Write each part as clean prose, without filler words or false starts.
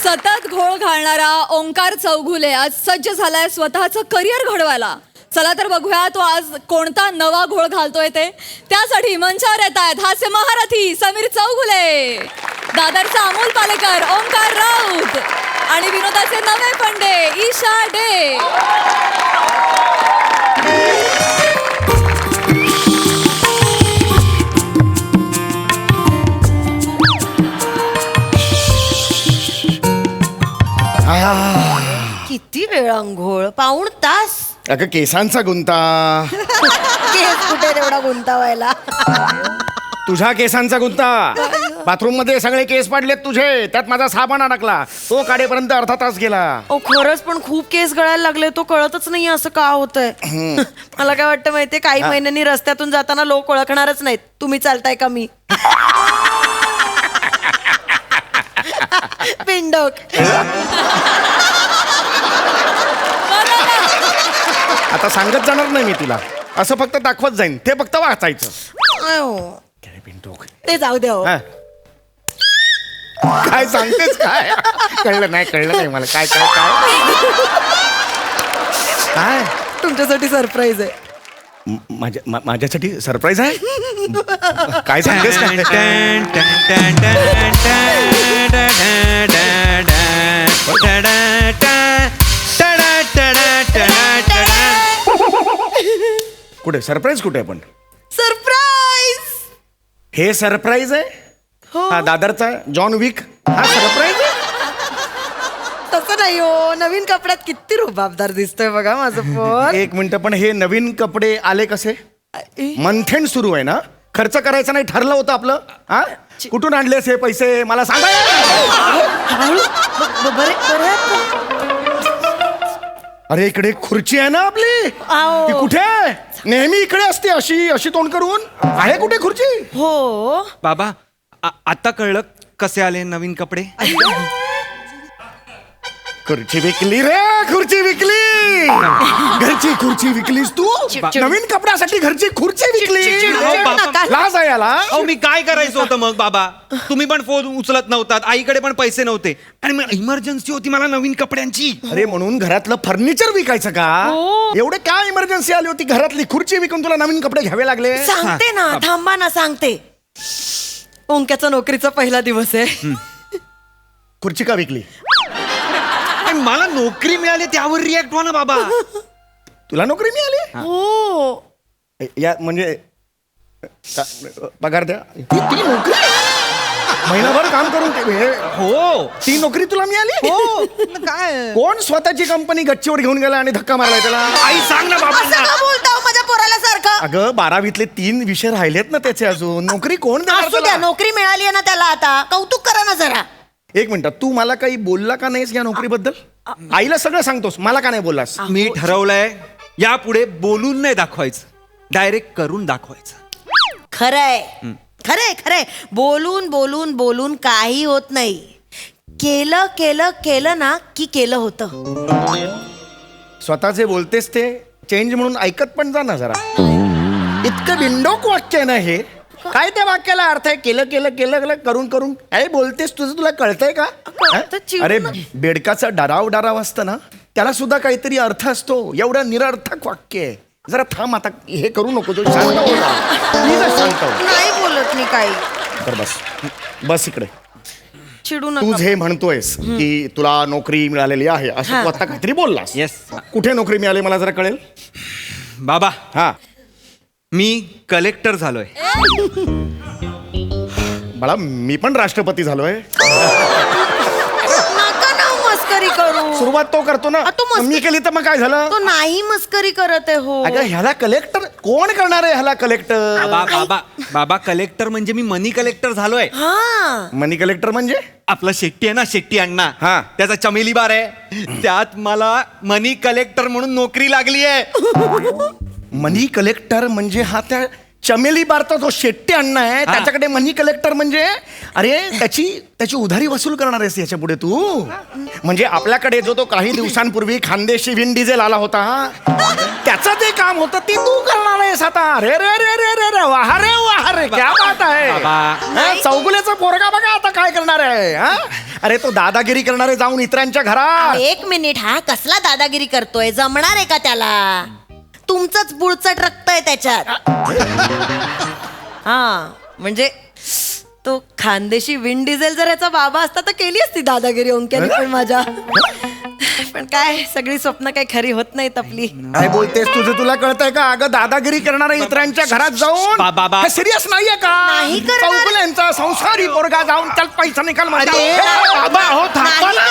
सतत घोळ घालणारा ओंकार चौघुले आज सज्ज झालाय स्वतःचं करिअर घडवायला. चला तर बघूया तो आज कोणता नवा घोळ घालतोय ते. त्यासाठी मंचावर येत आहेत हास्य महारथी समीर चौघुले, दादरचा अमोल पालेकर, ओंकार राऊत आणि विनोदाचे नवे पंडे ईशा डे. किती वेळ अंघोळ? पाऊण तास. अगं केसांचा गुंता. केस कुठे तेवढा गुंतावायला? तुझ्या केसांचा गुंता. बाथरूम मध्ये सगळे केस पाडलेत तुझे, त्यात माझा साबण अडकला, तो काढेपर्यंत अर्धा तास गेला. ओ खरंच, पण खूप केस गळायला लागले. तो कळतच नाही असं का होतंय. मला काय वाटतं माहितीये, काही महिन्यांनी रस्त्यातून जाताना लोक ओळखणारच नाहीत तुम्ही चालताय का मी. पिंडोक. आता सांगत जाणार नाही मी तुला, असं फक्त दाखवत जाईन, ते फक्त वाचायचं. ते जाऊ द्या हो. हा. काय सांगतेस काय? कळलं नाही मला. काय काय काय काय तुमच्यासाठी सरप्राईज आहे. माझ्यासाठी सरप्राईज आहे? काय सांगतेस कुठे सरप्राईज? कुठे पण सरप्राईज. हे सरप्राईज आहे? हा दादरचा जॉन विक हा सरप्राईज आहे? तसं नाही हो, नवीन कपड्यात किती रुबाबदार दिसतोय बघा माझं पोर. एक मिनिट, पण हे नवीन कपडे आले कसे? मंथन सुरू आहे ना, खर्च करायचं नाही ठरलं होतं आपलं. हा, कुठून आणलेस हे पैसे मला सांगा. अरे इकडे खुर्ची आहे ना आपली, ती कुठे आहे? नेहमी इकडे असते अशी अशी तोंड करून. आहे कुठे खुर्ची? हो बाबा, आता कळलं कसे आले नवीन कपडे. खुर्ची विकली रे, खुर्ची विकली. घरची खुर्ची विकलीस तू? नवीन कपड्यासाठी घरची खुर्ची विकली? लाज आहे याला. अहो मी काय करायचं होतं मग बाबा? तुम्ही पण फोन उचलत नव्हतात, आईकडे पण पैसे नव्हते आणि मग इमर्जन्सी होती मला नवीन कपड्यांची. अरे म्हणून घरातलं फर्निचर विकायचं का? एवढे काय इमर्जन्सी आली होती? घरातली खुर्ची विकून तुला नवीन कपडे घ्यावे लागले? सांगते ना, थांबा ना, सांगते. ओंक्याचा नोकरीचा पहिला दिवस आहे. खुर्ची का विकली? आणि मला नोकरी मिळाली त्यावर रिॲक्ट व्हा ना बाबा. तुला नोकरी मिळाली? हो. या म्हणजे पगार द्या. ती नोकरी महिनाभर काम करून हो, ती नोकरी तुला मिळाली? हो. काय कोण स्वतःची कंपनी गच्चीवर घेऊन गेला आणि धक्का मारलाय त्याला? आई सांग ना बाबा. असं का बोलता हो माझ्या पोराला सारखं? अगं 12वीतले 3 विषय राहिलेत ना त्याचे अजून. नोकरी कोण देणार असू द्या, त्याला? नोकरी मिळाली आहे ना त्याला, आता कौतुक करा ना जरा. एक मिनिट, तू मला काही बोलला का नाहीस या नोकरीबद्दल? आईला सगळं सांगतोस, मला का नाही बोललास? मी ठरवलंय यापुढे बोलून नाही दाखवायचं, डायरेक्ट करून दाखवायचं. खरंय खरंय खरंय. बोलून बोलून बोलून काही होत नाही. केलं केलं केलं ना की केलं होतं. स्वतः जे बोलतेस ते चेंज म्हणून ऐकत पण जा ना जरा. इतकं बिंडोक वाक्य आहे ना हे. काय त्या वाक्याला अर्थ आहे? केलं केलं केलं केलं करून करून काय बोलतेस? तुझं तुला कळतंय का? कळतं, चिडू अरे नका. बेडकाचा डराव असतं ना, त्याला सुद्धा काहीतरी अर्थ असतो. एवढं निरर्थक वाक्य आहे. जरा थांब, आता हे करू नको. तो शांत हो जा. Please शांत हो. नाही बोलत मी काही. तर बस इकडे. चिडू तू नका. जे म्हणतोयस की तुला नोकरी मिळालेली आहे असं तू आता काहीतरी बोललास. येस कुठे नोकरी मिळाली मला जरा कळेल? बाबा, हा मी कलेक्टर झालोय. बाळा, मी पण राष्ट्रपती झालोय. नका ना मस्करी करू. सुरुवात तो करतो ना. तो मस्करी- मी केली तर मग काय झालं? तो नाही मस्करी करत आहे. हो अगं ह्याला कलेक्टर कोण करणार आहे? ह्याला कलेक्टर? बाबा बाबा बाबा, कलेक्टर म्हणजे मी मनी कलेक्टर झालोय. हा. मनी कलेक्टर म्हणजे? आपला शेट्टी आहे ना, शेट्टी अण्णा, हा. त्याचा चमेली बार आहे, त्यात मला मनी कलेक्टर म्हणून नोकरी लागली आहे. मनी कलेक्टर म्हणजे हा त्या चमेली बारचा जो शेट्टी अण्णा आहे त्याच्याकडे मनी कलेक्टर म्हणजे अरे त्याची उधारी वसूल करणार आहेस याच्या पुढे तू म्हणजे आपल्याकडे जो तो काही दिवसांपूर्वी खानदेशी विन डिझेल आला होता त्याचं ते काम होतं ते तू करणार आहेस आता रे रे रे रे रे रे वाह रे क्या बात आहे हा, चौगुलेचा पोरगा बघा आता काय करणार आहे हा? अरे तो दादागिरी करणार आहे जाऊन इतरांच्या घरात. एक मिनिट, हा कसला दादागिरी करतोय? जमणार आहे का त्याला? तुमचंच बुळचट रक्त आहे त्याच्यात. हा म्हणजे तो खानदेशी विंड डिझेल जर याचा बाबा असता तर केली असती दादागिरी ओंक्याने पण माझ्या. पण काय सगळी स्वप्न काही खरी होत नाहीत आपली. काय बोलतेस तुझं तुला कळतंय का? अगं दादागिरी करणाऱ्या इतरांच्या घरात जाऊन बाबा. सिरियस नाहीये का? नाही करणार. चौगुल्यांचा संसारी पोरगा जाऊन त्याला पैसा निकाल मारला. अरे, बाबा, अहो, थांबा ना.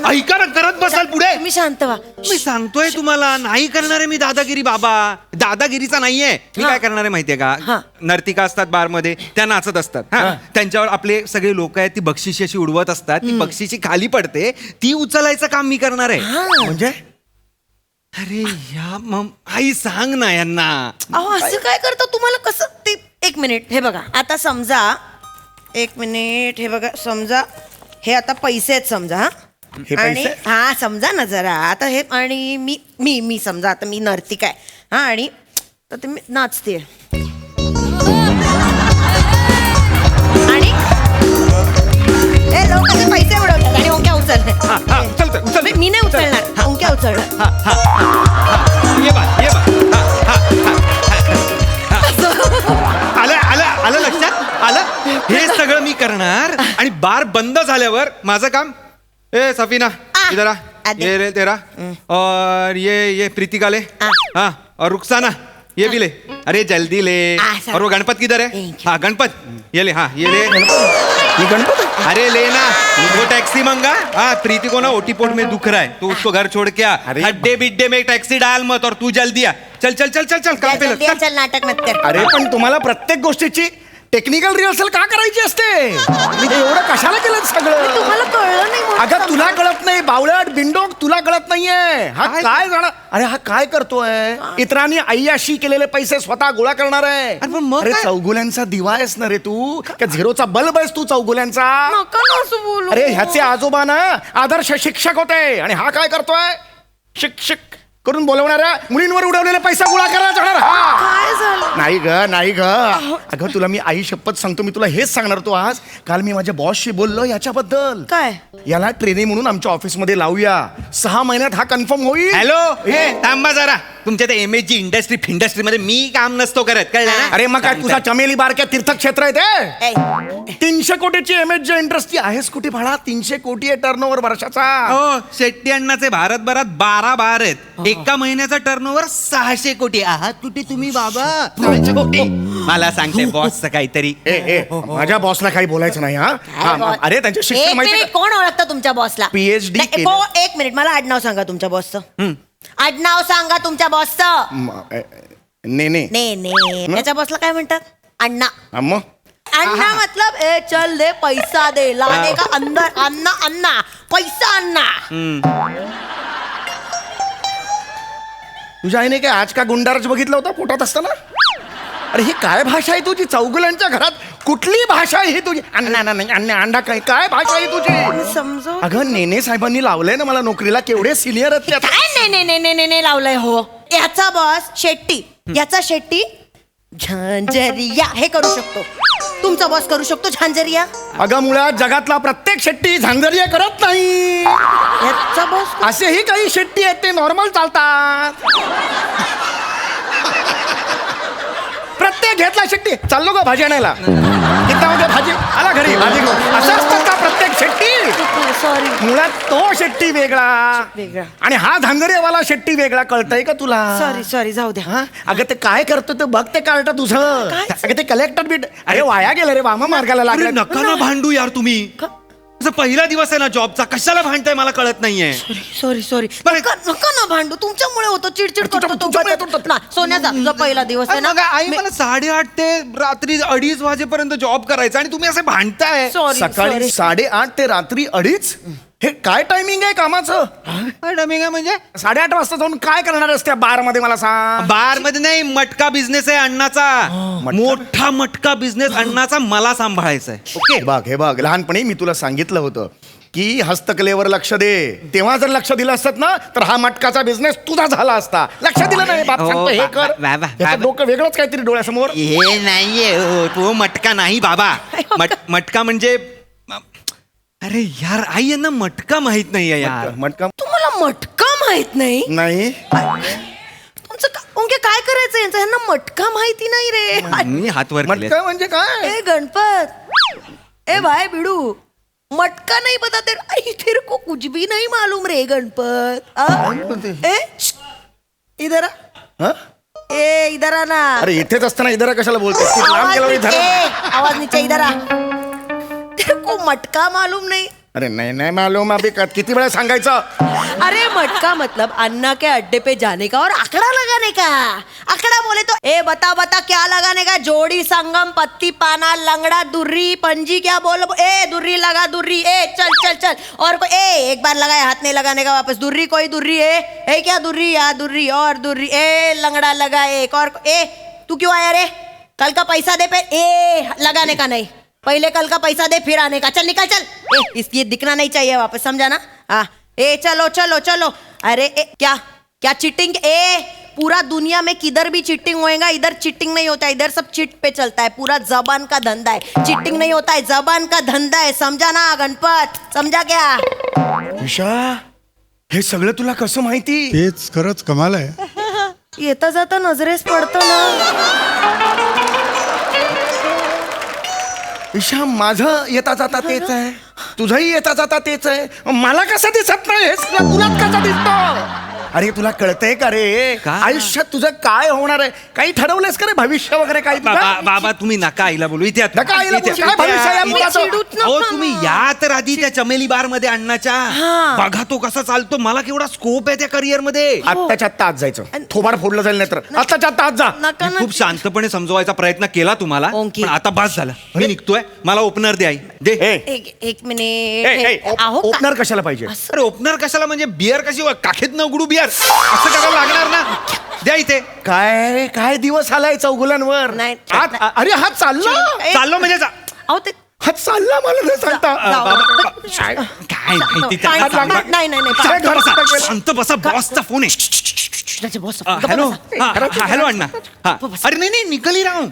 ऐका ना, करत बसाल पुढे. तुम्ही शांत व्हा. मी सांगतोय तुम्हाला नाही करणार आहे मी दादागिरी बाबा. दादागिरीचा नाहीये मी. काय करणार आहे माहितीये हा. का? नर्तिका असतात बार मध्ये त्या नाचत असतात हा त्यांच्यावर आपले सगळे लोक आहेत ती बक्षिशी अशी उडवत असतात ती बक्षिशी खाली पडते ती उचलायचं काम मी करणार आहे. म्हणजे अरे या मग आई सांग ना यांना. अहो असं काय करतो तुम्हाला कसं ते? एक मिनिट हे बघा आता समजा. एक मिनिट हे बघा समजा हे आता पैसे आहेत समजा. हा हे आणि पैसे? हा समजा ना जरा आता हे आणि मी समजा आता मी नर्तिका आहे हा आणि तर ते मी नाचते आणि हे लोक असे पैसे उडवतात आणि ओंक्या उचलतात. मी नाही उचलणार ओंक्या उचलणार. ये बा आलं लक्षात आलं. हे सगळं मी करणार आणि बार बंद झाल्यावर माझं काम. ए सफीना इधर आ. ये रे तेरा और ये प्रीतिका ले. हाँ और रुखसाना ये भी ले. अरे जल्दी ले. और वो गणपत किधर है? हाँ गणपत ये ले. हाँ ये ले. मी गणपत अरे लेना वो टैक्सी मंगा. हाँ प्रीति को ना ओटीपोट में दुख रहा है तो उसको घर छोड़ के आ. अड्डे बिड्डे में टैक्सी डाल मत और तू जल्दी आ. चल चल चल चल चल काम पे लग. चल नाटक मत कर. अरे पण तुम्हाला प्रत्येक गोष्टीची टेक्निकल रिहर्सल का करायची असते? मी ते एवढं कशाला केलं सगळं? तुम्हाला कळलं नाही म्हणून अगं तुला कळत नाही बावळट बिंडोक तुला कळत नाहीये. हा काय जाणार? अरे हा काय करतोय? इतरांनी अय्याशी केलेले पैसे स्वतः गोळा करणार आहे. अरे पण मग अरे काय? चौगुल्यांचा दिवा आहेस ना रे तू? का झिरोचा बल्ब आहेस तू चौगुल्यांचा? नका ना असं बोलू. अरे ह्याचे आजोबा ना आदर्श शिक्षक होते आणि हा काय करतोय? शिक्षक करून बोलवणाऱ्या मुलींवर उडवलेले पैसा गोळा करायला जाणार हा. काय झालं? नाही ग अगं तुला मी आई शपथ सांगतो मी तुला हेच सांगणार तो आज. काल मी माझ्या बॉसशी बोललो याच्याबद्दल. काय? याला ट्रेनिंग म्हणून आमच्या ऑफिसमध्ये लावूया. 6 महिन्यात हा कन्फर्म होईल. हॅलो हे थांबा जरा. तुमच्या त्या एमएसजी इंडस्ट्री मध्ये मी काम नसतो करत कळलं ना. अरे मग काय तुझा चमेली बारक्या तीर्थक्षेत्र आहे ते? ए, 300 कोटीची एमएसजी इंडस्ट्री आहेस कुठे भाडा? 300 कोटी आहे टर्नओव्हर वर्षाचा. हो शेट्टी अण्णाचे भारतभरात 12 बार आहेत. एका महिन्याचा टर्नओव्हर 600 कोटी. आहात कुठे तुम्ही बाबा? 600 कोटी. मला सांगते बॉसचं काहीतरी. ए माझ्या बॉसला काही बोलायचं नाही हा. काय boss? अरे त्यांचे शिक्षण एक माहिती मिनिट कोण ओळखतं तुमच्या बॉसला? PhD नाही, केलं. एक मिनिट मला आडनाव सांगा तुमच्या बॉसचं. आडनाव सांगा तुमच्या बॉसचं. ने त्याच्या बॉसला काय म्हणतात? अण्णा. अम्मा अण्णा मतलब ए चल दे पैसा दे लाने का अंदर अन्ना अन्ना पैसा अन्ना. तुझ्या आईने काय आज का गुंडारच बघितलं होतं पोटात असताना? अरे ही काय भाषा आहे तुझी? चौगुल्यांच्या घरात कुठली भाषा आहे ही तुझी? अण्णा नाही अण्णा अंडा काय भाषा आहे तुझी? समजो. अगं नेने साहेबांनी लावलंय ना मला नोकरीला. केवढे सिनियर आहेत ते. काय नाही लावलंय हो. याचा बॉस शेट्टी. याचा शेट्टी झांझरिया हे करू शकतो. तुमचा बॉस करू शकतो झांझरिया. अगं मुळात जगातला प्रत्येक शेट्टी झांझरिया करत नाही. याचा बॉस असेही काही शेट्टी आहेत ते नॉर्मल चालतात. प्रत्येक घेतला शेट्टी चाललो ग भाजी आणायला. इथं भाजी आला घरी भाजी घेऊन. असं असतं का प्रत्येक शेट्टी? सॉरी. मुळात तो शेट्टी वेगळा आणि हा झांझरियावाला शेट्टी वेगळा. कळतंय का तुला? सॉरी जाऊ द्या. हा अगं ते काय करतो ते बघ ते कार्ट तुझं. अगं ते कलेक्टर बीट अरे वाया गेलं रे वामा मार्गाला अरे लागलं. नका ना भांडू यार तुम्ही. असं पहिला दिवस आहे ना जॉबचा. कशाला भांडताय मला कळत नाहीये. सॉरी नका ना भांडू. तुमच्यामुळे होतो चिडचिड करतो तो. तुमच्यामुळे होतो. ना सोन्याचा तुझा पहिला दिवस आहे ना. मग आई मला 8:30 ते रात्री 2:30 वाजेपर्यंत जॉब करायचा आणि तुम्ही असे भांडताय. सॉरी सकाळी 8:30 ते रात्री 2:30. हे काय टायमिंग आहे कामाचं? डमिंग आहे म्हणजे 8:30 वाजता जाऊन काय करणार असते बार मध्ये मला सांग. बार मध्ये नाही, मटका बिझनेस आहे अण्णाचा. मोठा मटका बिझनेस अण्णाचा मला सांभाळायचा आहे. ओके हे बघ लहानपणी मी तुला सांगितलं होतं की हस्तकलेवर लक्ष दे. तेव्हा जर लक्ष दिलं असत ना तर हा मटकाचा बिझनेस तुझा झाला असता. लक्ष दिलं नाही बाप हो, सांगतो हे कर. बाबा. याचं डोकं वेगळंच काहीतरी डोळ्यासमोर. हे नाहीये हो, तो मटका नाही बाबा. मटका म्हणजे अरे यार आई यांना मटका माहित नाहीये यार. मटका तुम्हाला मटका माहित नाही? नाही. तुमचं काय करायचं यांचं? ह्यांना मटका माहिती नाही रे. मी हात वर केले. मटका म्हणजे काय? ए गणपत, ए भाई बिडू, मटका नहीं पता तेरे को कुछ भी नहीं मालूम रे गणपत. ए श्श्श, इधर आ. हं? ए इधर आ ना. अरे इथेच असताना इधर कशाला बोलतोस? तू लांब गेला इधर. आवाज नीचे इधर आ. तेरे को मटका मालूम नहीं? अरे नहीं मालूम. अभी किती वेळा सांगायचं? अरे मटका मतलब अन्ना के अड्डे पे जाने का और आंकड़ा लगाने का. आंकड़ा बोले तो ए बता क्या लगाने का? जोड़ी, संगम, पत्ती, पाना, लंगड़ा, दुर्री, पंजी, क्या बोलो? ए दुर्री लगा, दुर्री. ए चल और कोई एक बार लगाया हाथ नहीं लगाने का वापस. दुर्री कोई दुर्री है? ए क्या दुर्री? या दुर्री और दुर्री. ए लंगड़ा लगा एक और. ए तू क्यों आया रे? कल का पैसा दे पे. ए लगाने का नहीं, पहले कल का पैसा दे फिर आने का. चल निकल चल. ए इसकी दिखना नहीं चाहिए वापस, समझा ना? हाँ. ए चलो. अरे ए क्या चीटिंग? ए पूरा दुनिया में किधर भी चीटिंग होएगा, इधर चीटिंग नहीं होता है. इधर सब चिट पे चलता है. पूरा जबान का धंधा है. चीटिंग नहीं होता है, जबान का धंधा है. समझा ना गणपत? समझा क्या? विशा हे सगळं तुला कसं माहिती? तेच खरंच कमाल आहे. येता जाता नजरेस पडतो ना. विशा माझं येता जाता तेच आहे, तुझंही येता जाता तेच आहे. मला कसं दिसत नाही? तुलाच कसं दिसतो? अरे तुला कळतंय का रे? काय? आयुष्यात तुझं काय होणार आहे? काही ठरवलंयस का रे भविष्य वगैरे काही? बाबा तुम्ही नका आईला बोलू. इथे आत. नका आईला बोलू. इथे. काय भविष्य आहे तुम्ही मुलाचं? चिडूच नका अहो ना. तुम्ही या तर आधी त्या चमेली बार मध्ये अण्णाच्या. बघा तो कसा चालतो. मला केवढा स्कोप आहे त्या करिअर मध्ये. आत्ताच्या आत्ता आज जायचं. थोबाड फोडलं जाईल नाही तर आत्ताच्या आत्ता आज जा. नका मी ना. खूप शांतपणे समजवायचा प्रयत्न केला तुम्हाला, ओंकी. पण आता बस झाला. मी निघतोय. मला ओपनर दे आई. दे. एक मिनिट. आहो का? ओपनर कशाला पाहिजे? अरे ओपनर कशाला म्हणजे बियर कशी काखेत न उघडू बियर असं करायला लागणार ना. द्या इथे. काय दिवस आलाय चौगुलांवर? नाही. अरे हा चालला. चाललो म्हणजे अहो ते हा चालला मला नाही सांगता. काय माहिती काय- त्याला सांगा. नाही. काय घर सुद्धा गेलं? शांत बसा. बॉसचा फोन आहे. Boss hello. हॅलो अण्णा. हा. अरे नाही निकली राहू.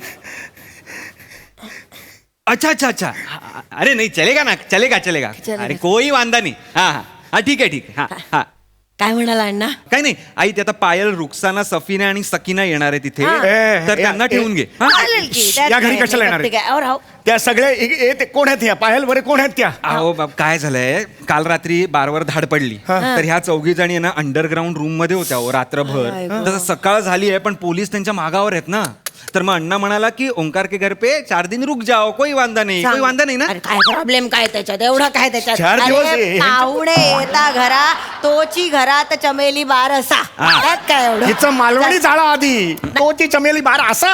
अच्छा. अरे नहीं चलेगा ना. चलेगा. अरे कोई वांदा नहीं. हाँ ठीक है. हाँ काय म्हणाला अण्णा? काही नाही आई. ते आता पायल, रुक्साना, सफीना आणि सकीना येणार आहे तिथे. तर त्यांना ठेवून घे. हा? चालेल की. त्यात या घरी काय, कशाला येणार आहे? ठीक आहे. और हाव. त्या सगळ्या ते कोण आहेत? या पायल बरे कोण आहेत त्या? अहो बाब काय झालंय, काल रात्री बारवर धाड पडली. तर ह्या चौघी जणी ना अंडरग्राऊंड रूम मध्ये होत्या हो रात्रभर. तसं सकाळ झाली आहे पण पोलीस त्यांच्या मागावर आहेत ना. तर मग अण्णा म्हणाला की ओंकार के घर पे 4 दिन रुक जाओ. कोई वांदा नाही ना. अरे काय प्रॉब्लेम काय त्याच्यात? एवढा काय त्याच्यात? 4 दिवस अरे, आहे. पाहुणे येता घरा तोची घरात चमेली बार असा. त्यात काय एवढं? हिचं मालवणी जाळा आधी. तो ती चमेली बार असा.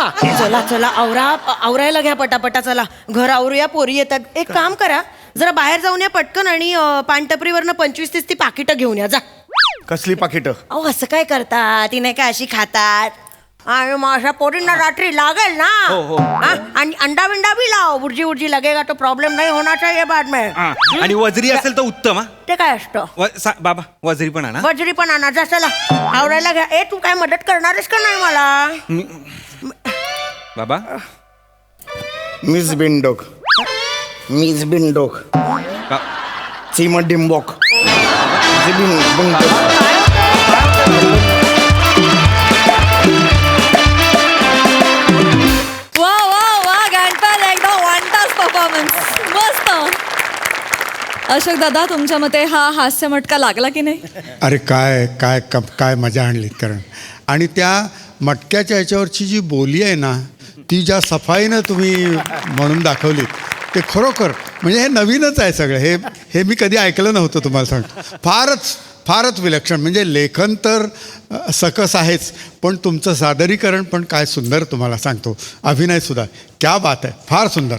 चला आवरायला घ्या पटापटा. चला घर आवरूया, पोरी येतात. एक काम करा, जरा बाहेर जाऊन या पटकन आणि पानटपरीवरनं 25-30 ती पाकिटं घेऊन या. जा. कसली पाकिट? अहो असं काय करतात? ती नाही का अशी खातात. आणि माझ्या पोरींना रात्री लागेल ना. हा? आणि अंडा बिंडा भी लाव. बुर्जी लगेगा तो प्रॉब्लेम नहीं होना चाहिए बाद में. हा. आणि वजरी असेल तर उत्तम. हा ते काय असतं? बाबा वजरी पण आणा. वजरी पण आणा. जा चला आवरायला घ्या. ए तू काय मदत करणारेस का नाही मला? बाबा मिस बिंडोक. सीमा डिंबोक. वा गणपत एकदम वन टास परफॉर्मन्स. मस्त. अशोक दादा तुमच्या मते हा हास्य मटका लागला की नाही? अरे काय मजा आणलीत. कारण आणि त्या मटक्याच्या ह्याच्यावरची जी बोली आहे ना, ती ज्या सफाईनं तुम्ही म्हणून दाखवलीत ते खरोखर म्हणजे हे नवीनच आहे सगळं. हे मी कधी ऐकलं नव्हतं. तुम्हाला सांगतो फारच विलक्षण. म्हणजे लेखन तर सकस आहेच, पण तुमचं सादरीकरण पण काय सुंदर. तुम्हाला सांगतो अभिनयसुद्धा क्या बात आहे. फार सुंदर.